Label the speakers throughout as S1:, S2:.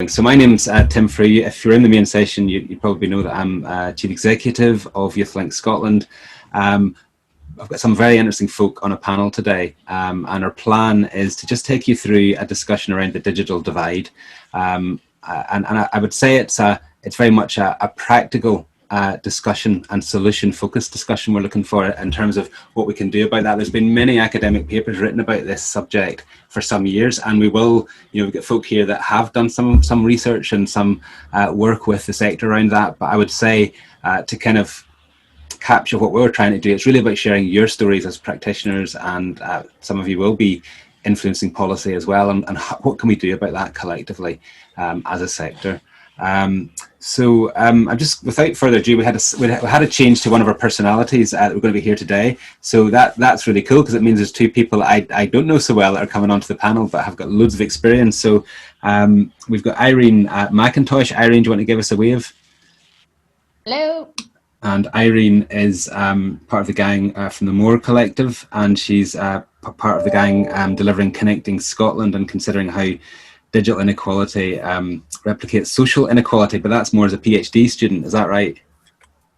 S1: YouthLink. So my name's Tim Frew. If you're in the main session, you probably know that I'm Chief Executive of YouthLink Scotland. I've got some very interesting folk on a panel today, and our plan is to just take you through a discussion around the digital divide. And I would say it's very much a practical discussion and solution-focused discussion we're looking for in terms of what we can do about that. There's been many academic papers written about this subject for some years, and we will, we've got folk here that have done some research and some work with the sector around that. But I would say to kind of capture what we're trying to do, it's really about sharing your stories as practitioners, and some of you will be influencing policy as well, and what can we do about that collectively as a sector. So I'm just, without further ado, we had a change to one of our personalities that we're going to be here today. So that's really cool, because it means there's two people I don't know so well that are coming onto the panel, but have got loads of experience. So we've got Irene McIntosh. Irene, do you want to give us a wave?
S2: Hello. And
S1: Irene is part of the gang from the Moore Collective, and she's part of the gang delivering Connecting Scotland and considering how digital inequality replicates social inequality, but that's more as a PhD student, is that right?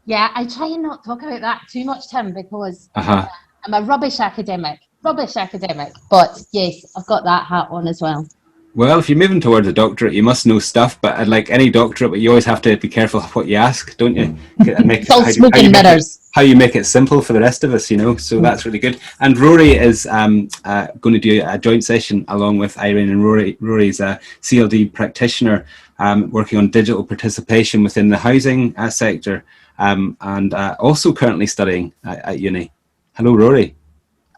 S2: Yeah, I try and not talk about that too much, Tim, because I'm a rubbish academic, but yes, I've got that hat on as well.
S1: Well, if you're moving towards a doctorate, you must know stuff, but like any doctorate, but you always have to be careful of what you ask, don't you?
S2: It's all smoke and mirrors.
S1: How you make it simple for the rest of us, so that's really good. And Rory is going to do a joint session along with Irene, and Rory's a CLD practitioner working on digital participation within the housing sector, and also currently studying at uni. Hello, Rory.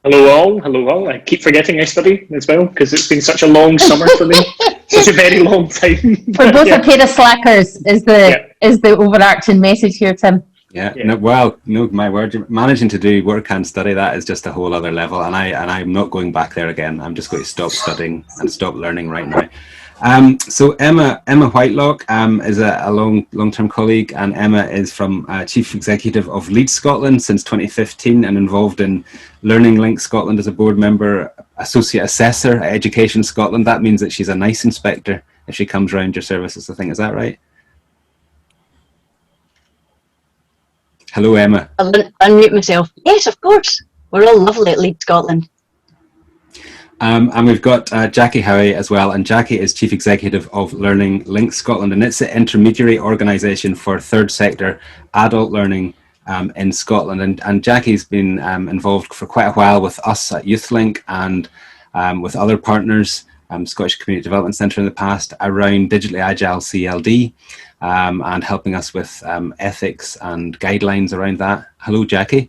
S3: Hello all. I keep forgetting I study as well, because it's been such a long summer for me. Such a very long time.
S2: We're both a pair of slackers is the overarching message here, Tim.
S1: Yeah. No, my word, managing to do work and study, that is just a whole other level, and I'm not going back there again. I'm just going to stop studying and stop learning right now. So Emma Whitelock is a long-term colleague, and Emma is from Chief Executive of Lead Scotland since 2015 and involved in YouthLink Scotland as a board member, Associate Assessor at Education Scotland. That means that she's a nice inspector if she comes round your services, I think. Is that right? Hello, Emma.
S4: I'll unmute myself. Yes, of course. We're all lovely at Lead Scotland.
S1: And we've got Jackie Howie as well, and Jackie is Chief Executive of YouthLink Scotland, and it's the intermediary organisation for third sector adult learning in Scotland. And Jackie's been involved for quite a while with us at YouthLink and with other partners, Scottish Community Development Centre in the past, around digitally agile CLD and helping us with ethics and guidelines around that. Hello, Jackie.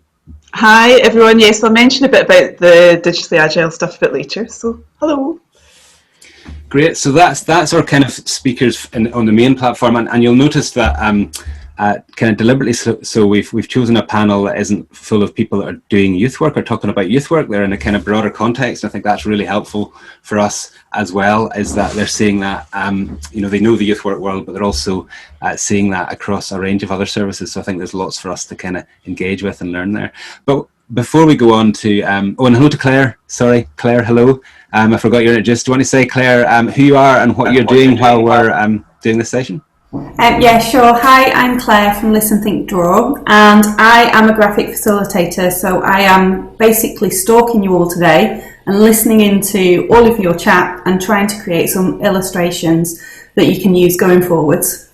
S5: Hi everyone, yes, I'll mention a bit about the digitally agile stuff a bit later, so hello.
S1: Great, so that's our kind of speakers on the main platform, and you'll notice that kind of deliberately so we've chosen a panel that isn't full of people that are doing youth work or talking about youth work. They're in a kind of broader context. I think that's really helpful for us as well, is that they're seeing that they know the youth work world, but they're also seeing that across a range of other services. So I think there's lots for us to kind of engage with and learn there. But before we go on to and hello to Claire. Sorry, Claire, hello. I forgot your name. Just do you want to say, Claire, who you are and what you're doing while we're doing this session?
S6: Yeah, sure. Hi, I'm Claire from Listen, Think, Draw, and I am a graphic facilitator, so I am basically stalking you all today and listening into all of your chat and trying to create some illustrations that you can use going forwards.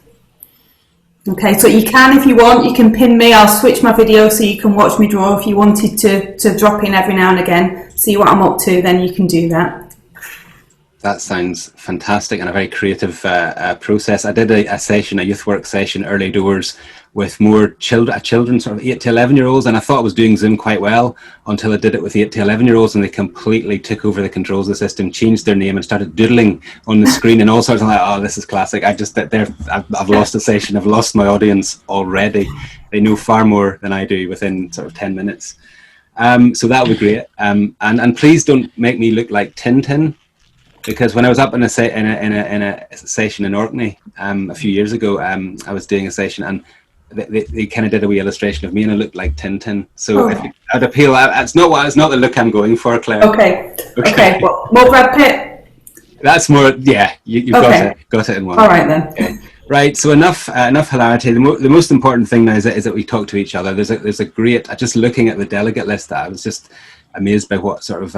S6: Okay, so you can, if you want, you can pin me. I'll switch my video so you can watch me draw. If you wanted to drop in every now and again, see what I'm up to, then you can do that.
S1: That sounds fantastic and a very creative process. I did a youth work session early doors with more children, sort of 8 to 11-year-olds, and I thought I was doing Zoom quite well until I did it with 8 to 11-year-olds, and they completely took over the controls of the system, changed their name and started doodling on the screen and all sorts of like, oh, this is classic. I've lost a session, I've lost my audience already. They know far more than I do within sort of 10 minutes. So that would be great. And please don't make me look like Tintin, because when I was up in a session in Orkney a few years ago, I was doing a session and they kind of did a wee illustration of me and I looked like Tintin. So I'd appeal. It's not the look I'm going for, Claire.
S6: Okay. Well, Brad Pitt.
S1: That's more, yeah, you've
S6: Okay.
S1: got it in one.
S6: All right then.
S1: Okay. Right, so enough hilarity. The most important thing now is that we talk to each other. There's a great, just looking at the delegate list, I was just amazed by what sort of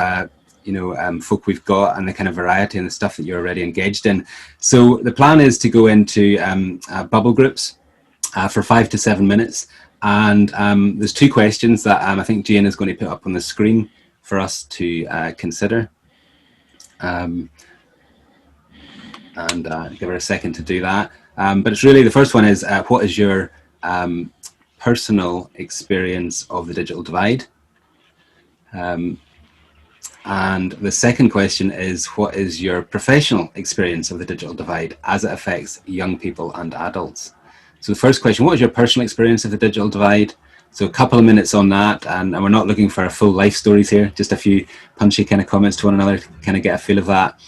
S1: folk we've got and the kind of variety and the stuff that you're already engaged in. So the plan is to go into bubble groups for 5 to 7 minutes, and there's 2 questions that I think Jane is going to put up on the screen for us to consider. And give her a second to do that. But it's really, the first one is, what is your personal experience of the digital divide? And the second question is, what is your professional experience of the digital divide as it affects young people and adults? So the first question, what is your personal experience of the digital divide? So a couple of minutes on that, and we're not looking for full life stories here, just a few punchy kind of comments to one another to kind of get a feel of that.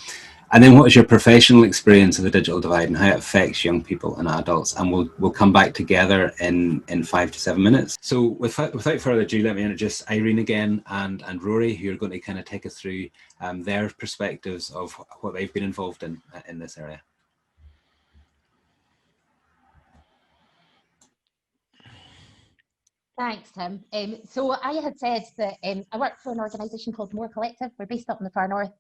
S1: And then what is your professional experience of the digital divide and how it affects young people and adults? And we'll come back together in 5 to 7 minutes. So without further ado, let me introduce Irene again and Rory, who are going to kind of take us through their perspectives of what they've been involved in this area.
S2: Thanks, Tim. So I had said that I work for an organisation called More Collective. We're based up in the far north,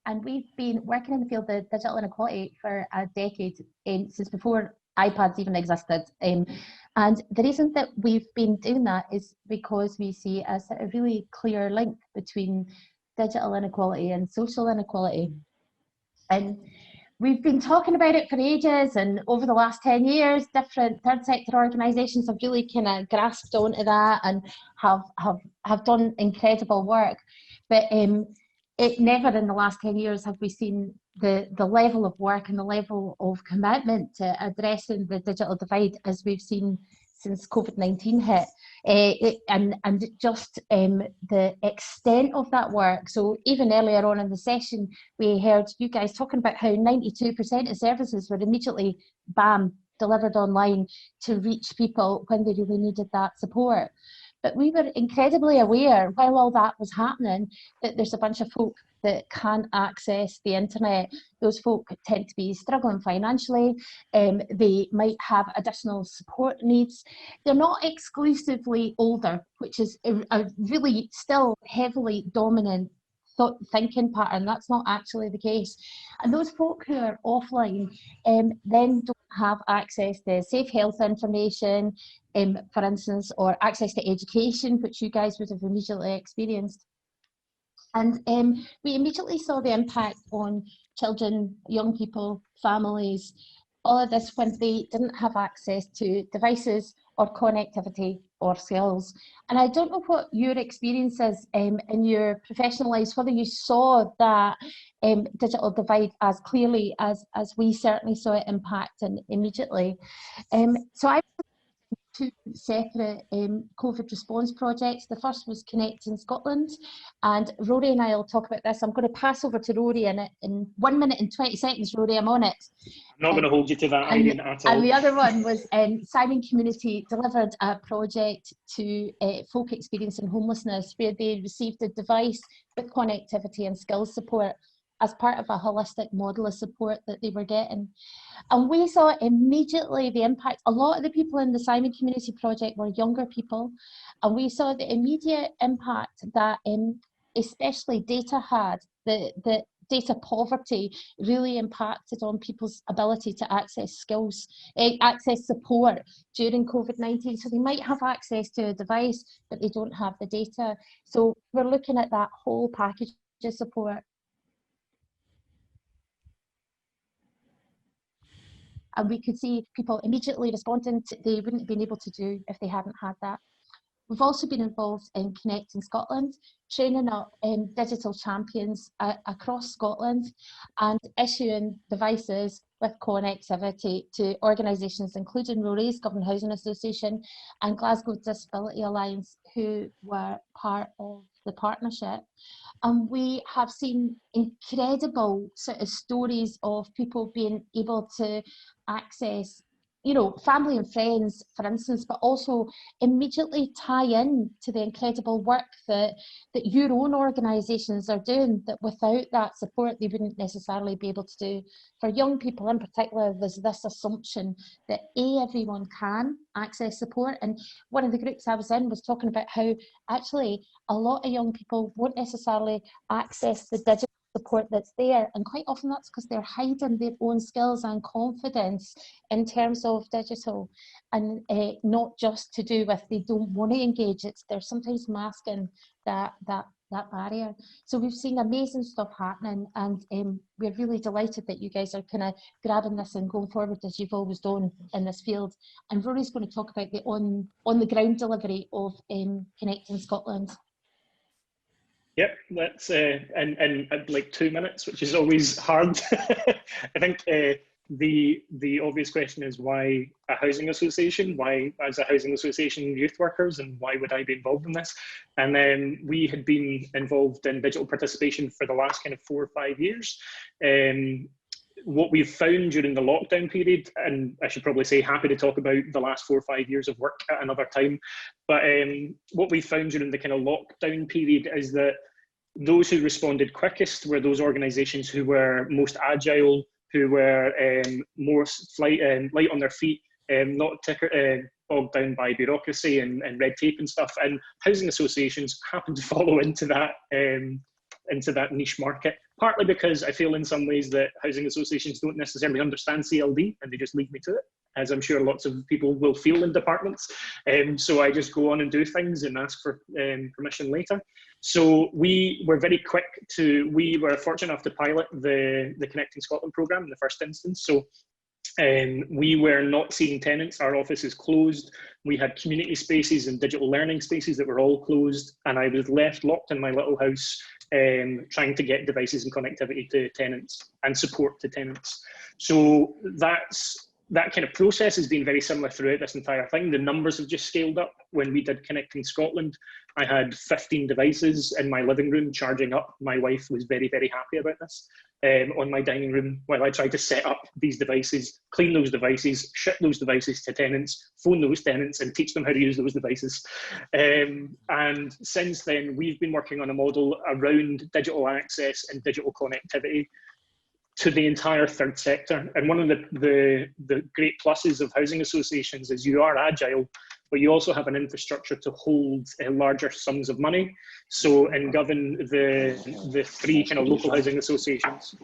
S2: and we've been working in the field of digital inequality for a decade, since before iPads even existed. And the reason that we've been doing that is because we see a sort of really clear link between digital inequality and social inequality. And we've been talking about it for ages, and over the last 10 years, different third sector organisations have really kind of grasped onto that and have done incredible work. But it never in the last 10 years have we seen the level of work and the level of commitment to addressing the digital divide as we've seen since COVID-19 hit, and just the extent of that work. So even earlier on in the session, we heard you guys talking about how 92% of services were immediately, bam, delivered online to reach people when they really needed that support. But we were incredibly aware while all that was happening that there's a bunch of folk that can't access the internet. Those folk tend to be struggling financially. They might have additional support needs. They're not exclusively older, which is a really still heavily dominant thinking pattern. That's not actually the case. And those folk who are offline then don't have access to safe health information, for instance, or access to education, which you guys would have immediately experienced. And we immediately saw the impact on children, young people, families, all of this when they didn't have access to devices or connectivity or skills. And I don't know what your experience is in your professional lives, whether you saw that digital divide as clearly as we certainly saw it impacting immediately. So I 2 separate COVID response projects. The first was Connecting Scotland, and Rory and I will talk about this. I'm going to pass over to Rory in 1 minute and 20 seconds. Rory, I'm on it.
S3: I'm not going to hold you to that, Irene, at all.
S2: And the other one was Simon Community delivered a project to folk experiencing homelessness, where they received a device with connectivity and skills support as part of a holistic model of support that they were getting. And we saw immediately the impact. A lot of the people in the Simon Community Project were younger people, and we saw the immediate impact that especially data had, the data poverty really impacted on people's ability to access skills, access support during COVID-19. So they might have access to a device, but they don't have the data. So we're looking at that whole package of support. And we could see people immediately responding to they wouldn't have been able to do if they hadn't had that. We've also been involved in Connecting Scotland, training up digital champions across Scotland and issuing devices with connectivity to organisations including Rory's Government Housing Association and Glasgow Disability Alliance, who were part of the partnership. And we have seen incredible sort of stories of people being able to access you know, family and friends, for instance, but also immediately tie in to the incredible work that your own organisations are doing, that without that support they wouldn't necessarily be able to do. For young people in particular, there's this assumption that everyone can access support. And one of the groups I was in was talking about how actually a lot of young people won't necessarily access the digital support that's there, and quite often that's because they're hiding their own skills and confidence in terms of digital, and not just to do with they don't want to engage. It's they're sometimes masking that barrier. So we've seen amazing stuff happening, and we're really delighted that you guys are kind of grabbing this and going forward as you've always done in this field. And Rory's going to talk about the on the ground delivery of Connecting Scotland.
S3: Yep, that's in like 2 minutes, which is always hard. I think the obvious question is, why a housing association? Why, as a housing association, youth workers, and why would I be involved in this? And then we had been involved in digital participation for the last kind of 4 or 5 years. What we've found during the lockdown period, and I should probably say happy to talk about the last 4 or 5 years of work at another time, but what we found during the kind of lockdown period is that those who responded quickest were those organisations who were most agile, who were more light on their feet, not bogged down by bureaucracy and red tape and stuff. And housing associations happen to follow into that niche market, partly because I feel in some ways that housing associations don't necessarily understand CLD and they just leave me to it, as I'm sure lots of people will feel in departments. So I just go on and do things and ask for permission later. So we were very quick we were fortunate enough to pilot the Connecting Scotland programme in the first instance. So we were not seeing tenants. Our office is closed. We had community spaces and digital learning spaces that were all closed, and I was left locked in my little house trying to get devices and connectivity to tenants and support to tenants. So that kind of process has been very similar throughout this entire thing. The numbers have just scaled up. When we did Connecting Scotland, I had 15 devices in my living room charging up. My wife was very, very happy about this. On my dining room, while I tried to set up these devices, clean those devices, ship those devices to tenants, phone those tenants and teach them how to use those devices. And since then, we've been working on a model around digital access and digital connectivity to the entire third sector. And one of the great pluses of housing associations is you are agile, but you also have an infrastructure to hold larger sums of money. So in Govan, the 3 kind of local housing associations,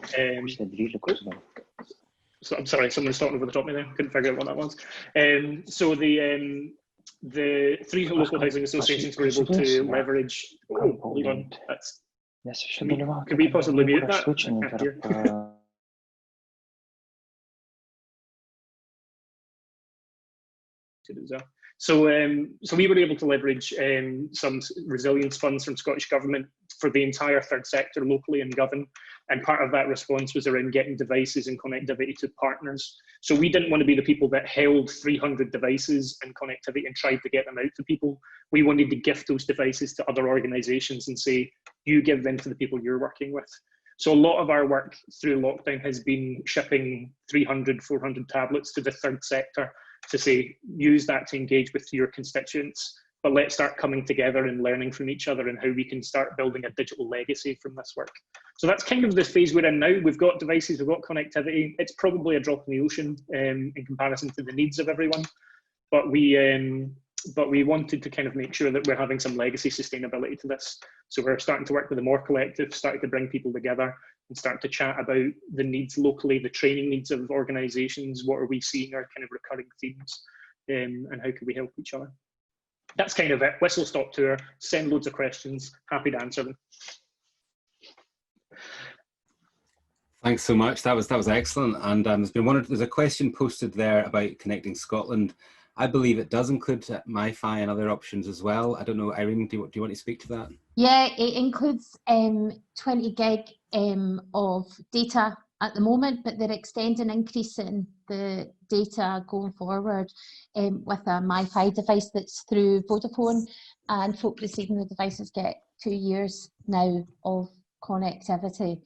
S3: so I'm sorry, someone's talking over the top of me there, couldn't figure out what that was. So the 3 local housing associations were able to leverage, hold on, that's, could we possibly mute that? So we were able to leverage some resilience funds from Scottish Government for the entire third sector locally in Govan, and part of that response was around getting devices and connectivity to partners. So we didn't want to be the people that held 300 devices and connectivity and tried to get them out to people. We wanted to gift those devices to other organisations and say, you give them to the people you're working with. So a lot of our work through lockdown has been shipping 300, 400 tablets to the third sector to say, use that to engage with your constituents, but let's start coming together and learning from each other and how we can start building a digital legacy from this work. So that's kind of the phase we're in now. We've got devices, we've got connectivity. It's probably a drop in the ocean in comparison to the needs of everyone, but we wanted to kind of make sure that we're having some legacy sustainability to this. So we're starting to work with the More Collective, starting to bring people together and start to chat about the needs locally, the training needs of organisations, what are we seeing are kind of recurring themes, and how can we help each other. That's kind of it. Whistle stop tour, send loads of questions, happy to answer them.
S1: Thanks so much. That was excellent. And there's a question posted there about Connecting Scotland. I believe it does include MiFi and other options as well. I don't know, Irene, do you want to speak to that?
S2: Yeah, it includes 20 gig of data at the moment, but they're extending, increasing the data going forward with a MiFi device that's through Vodafone, and folk receiving the devices get 2 years now of connectivity,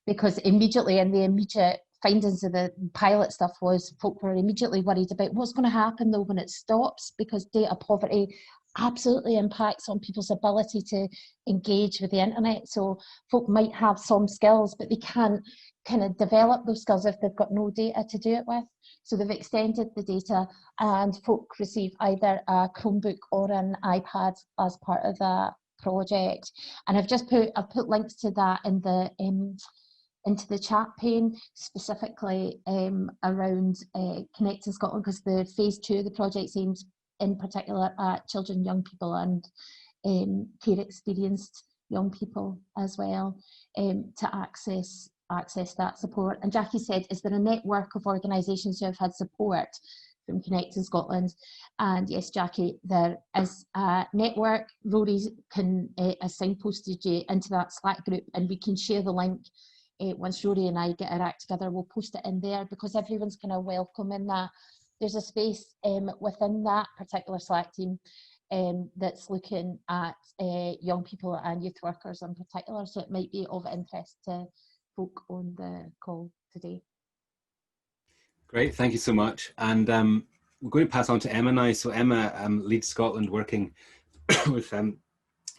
S2: because immediately in the immediate findings of the pilot stuff was folk were immediately worried about what's going to happen though when it stops, because data poverty absolutely impacts on people's ability to engage with the internet. So folk might have some skills, but they can't kind of develop those skills if they've got no data to do it with. So they've extended the data, and folk receive either a Chromebook or an iPad as part of that project. And I've put links to that in the into the chat pane, specifically around Connecting Scotland, because the phase 2 of the project aims in particular at children, young people and peer experienced young people as well, to access that support. And Jackie said, is there a network of organisations who have had support from Connecting Scotland? And yes, Jackie, there is a network. Rory can signposted you into that Slack group, and we can share the link. Once Rory and I get our act together, we'll post it in there, because everyone's kind of welcome in that. There's a space within that particular Slack team that's looking at young people and youth workers in particular, so it might be of interest to folk on the call today.
S1: Great, thank you so much. And we're going to pass on to Emma now. So Emma leads Scotland working with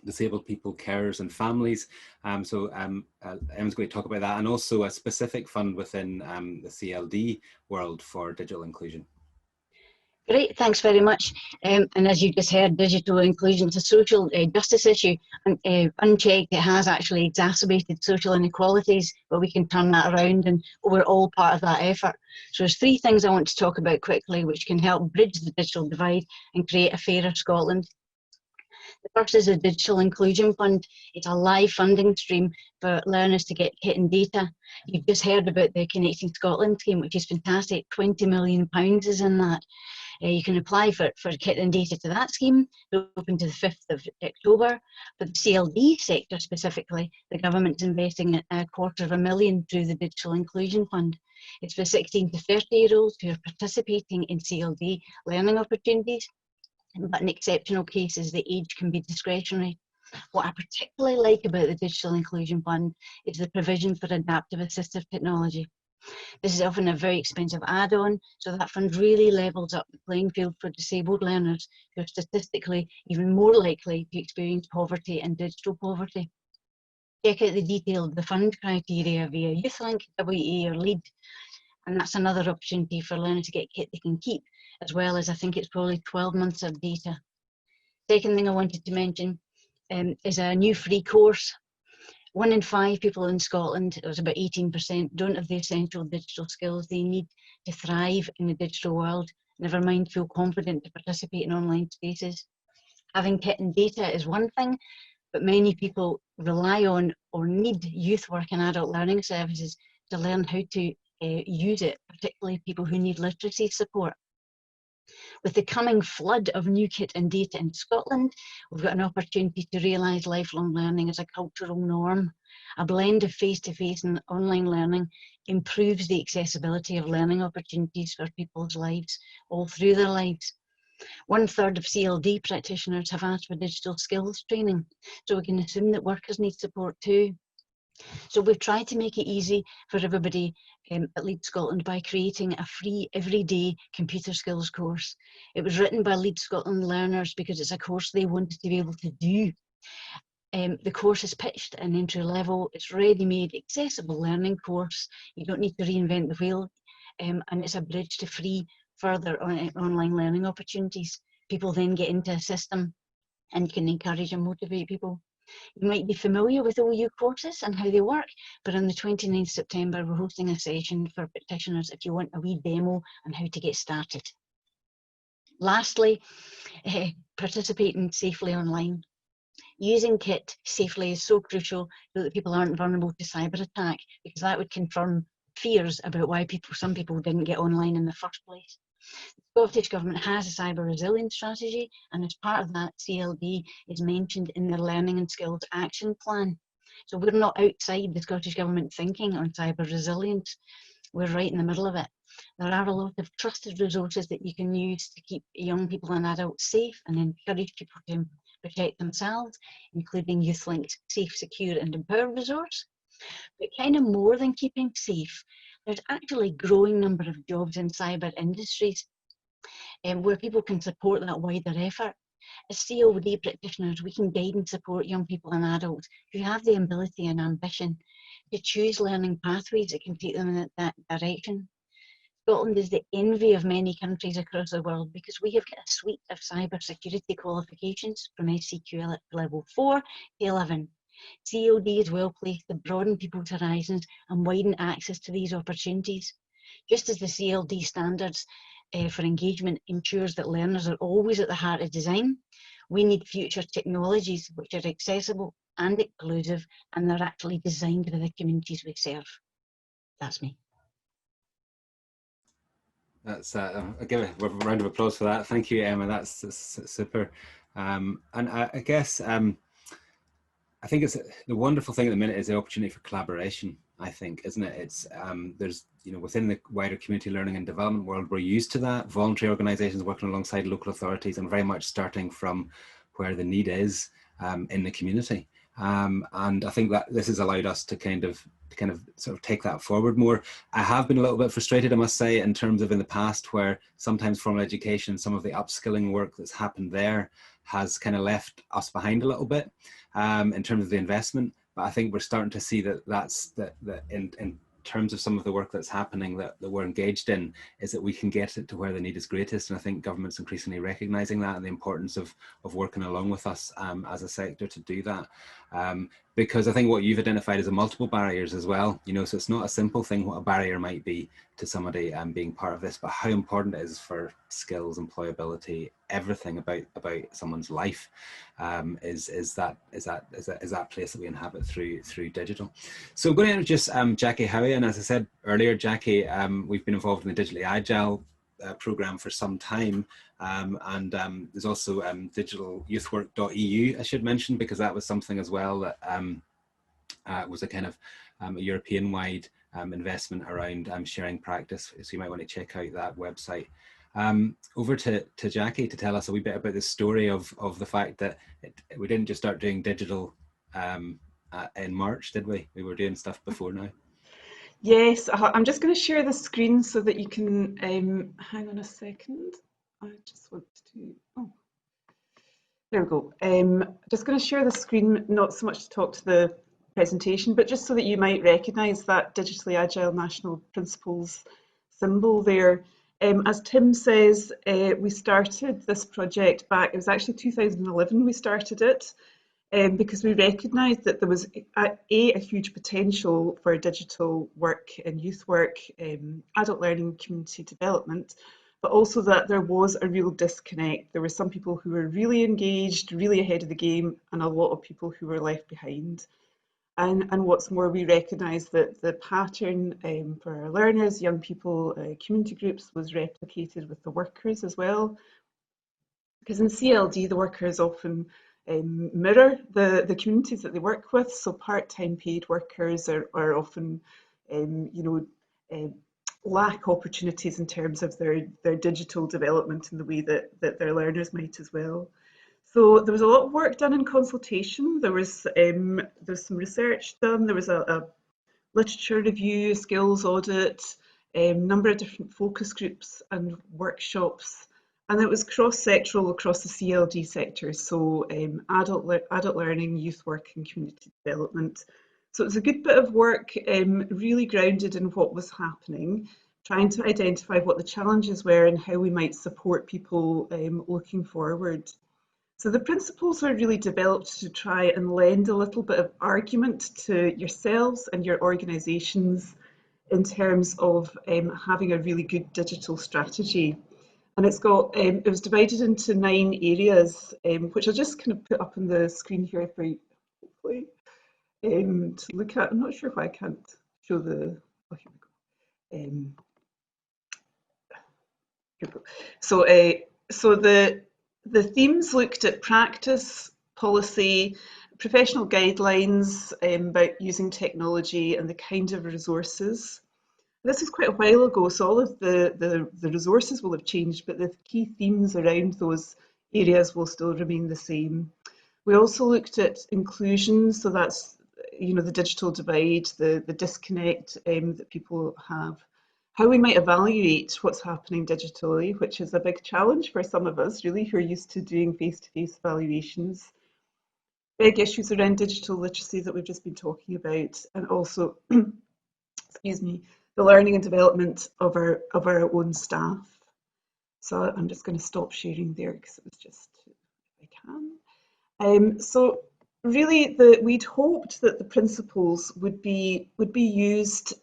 S1: disabled people, carers and families. Emma's going to talk about that, and also a specific fund within the CLD world for digital inclusion.
S4: Great, thanks very much. And as you just heard, digital inclusion is a social justice issue, and unchecked, it has actually exacerbated social inequalities, but we can turn that around, and we're all part of that effort. So there's 3 things I want to talk about quickly which can help bridge the digital divide and create a fairer Scotland. The first is a digital inclusion fund. It's a live funding stream for learners to get kit and data. You've just heard about the Connecting Scotland scheme, which is fantastic. £20 million is in that. You can apply for kit and data to that scheme. It's open to the 5th of October. For the CLD sector specifically, the government's investing £250,000 through the Digital Inclusion Fund. It's for 16 to 30-year-olds who are participating in CLD learning opportunities, but in exceptional cases, the age can be discretionary. What I particularly like about the Digital Inclusion Fund is the provision for adaptive assistive technology. This is often a very expensive add-on, so that fund really levels up the playing field for disabled learners who are statistically even more likely to experience poverty and digital poverty. Check out the detail of the fund criteria via YouthLink, WE or LEAD, and that's another opportunity for learners to get kit they can keep, as well as I think it's probably 12 months of data. Second thing I wanted to mention is a new free course. 1 in 5 people in Scotland, it was about 18%, don't have the essential digital skills they need to thrive in the digital world, never mind feel confident to participate in online spaces. Having kit and data is one thing, but many people rely on or need youth work and adult learning services to learn how to use it, particularly people who need literacy support. With the coming flood of new kit and data in Scotland, we've got an opportunity to realise lifelong learning as a cultural norm. A blend of face-to-face and online learning improves the accessibility of learning opportunities for people's lives, all through their lives. 1/3 of CLD practitioners have asked for digital skills training, so we can assume that workers need support too. So we've tried to make it easy for everybody at Lead Scotland by creating a free everyday computer skills course. It was written by Lead Scotland learners because it's a course they wanted to be able to do. The course is pitched at an entry level, it's ready-made, accessible learning course. You don't need to reinvent the wheel, and it's a bridge to free further online learning opportunities. People then get into a system and can encourage and motivate people. You might be familiar with OU courses and how they work, but on the 29th of September, we're hosting a session for practitioners if you want a wee demo on how to get started. Lastly, participating safely online. Using kit safely is so crucial so that people aren't vulnerable to cyber attack, because that would confirm fears about why some people didn't get online in the first place. The Scottish Government has a cyber resilience strategy, and as part of that, CLD is mentioned in their Learning and Skills Action Plan. So we're not outside the Scottish Government thinking on cyber resilience, we're right in the middle of it. There are a lot of trusted resources that you can use to keep young people and adults safe and encourage people to protect themselves, including YouthLink's Safe, Secure and Empowered resource. But kind of more than keeping safe, there's actually a growing number of jobs in cyber industries where people can support that wider effort. As COD practitioners, we can guide and support young people and adults who have the ability and ambition to choose learning pathways that can take them in that direction. Scotland is the envy of many countries across the world because we have got a suite of cyber security qualifications from SCQ level 4 to 11. COD is well placed to broaden people's horizons and widen access to these opportunities. Just as the CLD standards for engagement ensures that learners are always at the heart of design, we need future technologies which are accessible and inclusive, and they're actually designed for the communities we serve. That's me.
S1: That's I'll give a round of applause for that. Thank you, Emma. That's super. And I guess I think it's the wonderful thing at the minute is the opportunity for collaboration. I think, isn't it? It's there's, you know, within the wider community learning and development world, we're used to that. Voluntary organisations working alongside local authorities and very much starting from where the need is in the community. And I think that this has allowed us to kind of sort of take that forward more. I have been a little bit frustrated, I must say, in terms of in the past where sometimes formal education, some of the upskilling work that's happened there has kind of left us behind a little bit in terms of the investment. But I think we're starting to see that that's in terms of some of the work that's happening that we're engaged in, is that we can get it to where the need is greatest. And I think government's increasingly recognising that and the importance of working along with us as a sector to do that. Because I think what you've identified is a multiple barriers as well, you know, so it's not a simple thing what a barrier might be to somebody being part of this, but how important it is for skills, employability, everything about someone's life is that place that we inhabit through digital. So I'm going to introduce Jackie Howie, and as I said earlier, Jackie, we've been involved in the Digitally Agile program for some time, and there's also DYWSummit, I should mention, because that was something as well that was a kind of a European-wide investment around sharing practice. So you might want to check out that website. Over to Jackie to tell us a wee bit about the story of the fact that we didn't just start doing digital in March, did we? We were doing stuff before now.
S5: Yes, I'm just going to share the screen so that you can, hang on a second. I just want to, oh, there we go. Just going to share the screen, not so much to talk to the presentation, but just so that you might recognise that Digitally Agile National Principles symbol there. As Tim says, we started this project back, it was actually 2011 we started it, because we recognised that there was a huge potential for digital work and youth work, adult learning, community development, but also that there was a real disconnect. There were some people who were really engaged, really ahead of the game, and a lot of people who were left behind. And what's more, we recognised that the pattern for our learners, young people, community groups was replicated with the workers as well. Because in CLD, the workers often mirror the communities that they work with. So part-time paid workers are often, you know, lack opportunities in terms of their digital development in the way that their learners might as well. So there was a lot of work done in consultation. There's some research done. There was a literature review, skills audit, number of different focus groups and workshops. And it was cross-sectoral across the CLD sector, so adult learning, youth work and community development. So it was a good bit of work, really grounded in what was happening, trying to identify what the challenges were and how we might support people looking forward. So the principles are really developed to try and lend a little bit of argument to yourselves and your organisations in terms of having a really good digital strategy. And it's got, it was divided into 9 areas, which I'll just kind of put up on the screen here for you, hopefully, to look at. I'm not sure why I can't show the, oh, here we go. Here we go. So the themes looked at practice, policy, professional guidelines about using technology and the kind of resources. This was quite a while ago, so all of the resources will have changed, but the key themes around those areas will still remain the same. We also looked at inclusion, so that's you know, the digital divide, the disconnect that people have, how we might evaluate what's happening digitally, which is a big challenge for some of us, really, who are used to doing face-to-face evaluations. Big issues around digital literacy that we've just been talking about, and also, excuse me, the learning and development of our own staff. So I'm just going to stop sharing there because it was just, if I can. So really, we'd hoped that the principles would be used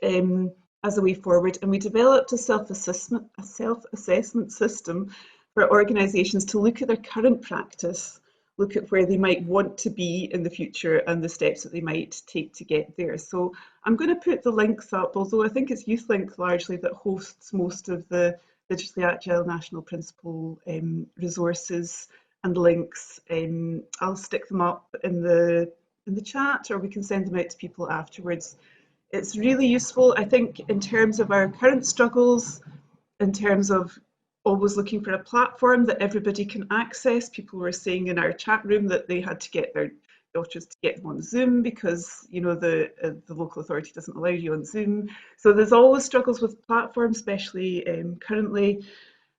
S5: as a way forward, and we developed a self-assessment system for organisations to look at their current practice, look at where they might want to be in the future and the steps that they might take to get there. So I'm going to put the links up, although I think it's YouthLink largely that hosts most of the Digitally Agile National Principle resources and links. I'll stick them up in the chat, or we can send them out to people afterwards. It's really useful, I think, in terms of our current struggles, in terms of always looking for a platform that everybody can access. People were saying in our chat room that they had to get their daughters to get them on Zoom because, you know, the local authority doesn't allow you on Zoom. So there's always struggles with platforms, especially currently.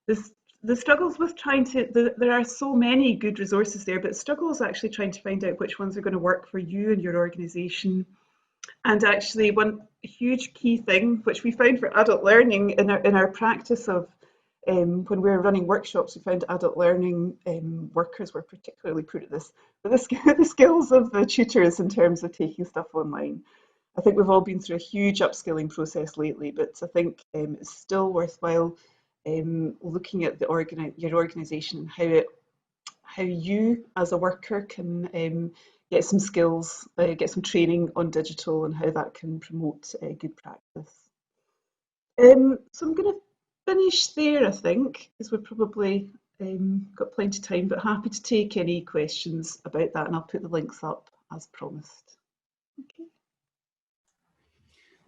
S5: The struggles with trying to, there are so many good resources there, but struggles actually trying to find out which ones are going to work for you and your organisation. And actually, one huge key thing, which we found for adult learning in our practice of when we were running workshops, we found adult learning workers were particularly good at this, but the skills of the tutors in terms of taking stuff online. I think we've all been through a huge upskilling process lately, but I think it's still worthwhile looking at your organisation and how you as a worker can get some skills, get some training on digital, and how that can promote good practice. So I'm going to finish there, I think, because we've probably got plenty of time, but happy to take any questions about that, and I'll put the links up as promised. Okay.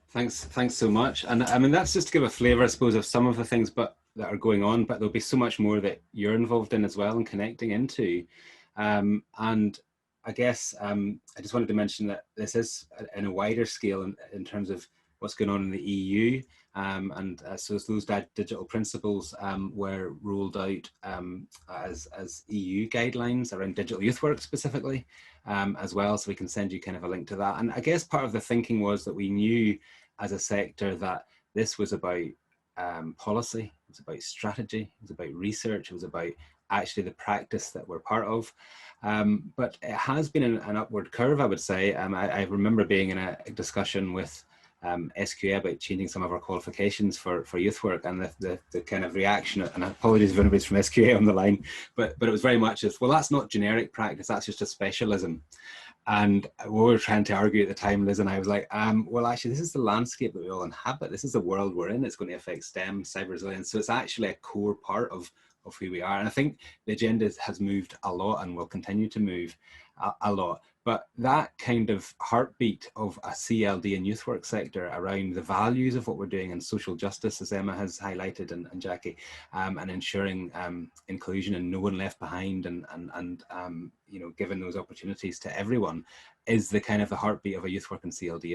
S1: Thanks so much. And I mean, that's just to give a flavour, I suppose, of some of the things that are going on, but there'll be so much more that you're involved in as well and connecting into. And I guess I just wanted to mention that this is in a wider scale in terms of what's going on in the EU. So those digital principles were rolled out as EU guidelines around digital youth work specifically as well. So we can send you kind of a link to that. And I guess part of the thinking was that we knew as a sector that this was about policy, it was about strategy, it was about research, it was about actually the practice that we're part of. But it has been an upward curve, I would say. I remember being in a discussion with SQA about changing some of our qualifications for youth work, and the kind of reaction, and apologies if anybody's from SQA on the line, but it was very much as, well, that's not generic practice, that's just a specialism. And we were trying to argue at the time, Liz and I was like, well, actually, this is the landscape that we all inhabit. This is the world we're in. It's going to affect STEM, cyber resilience. So it's actually a core part of who we are. And I think the agenda has moved a lot and will continue to move a lot. But that kind of heartbeat of a CLD and youth work sector around the values of what we're doing and social justice, as Emma has highlighted and Jackie, and ensuring inclusion and no one left behind, and you know, giving those opportunities to everyone, is the kind of the heartbeat of a youth work and CLD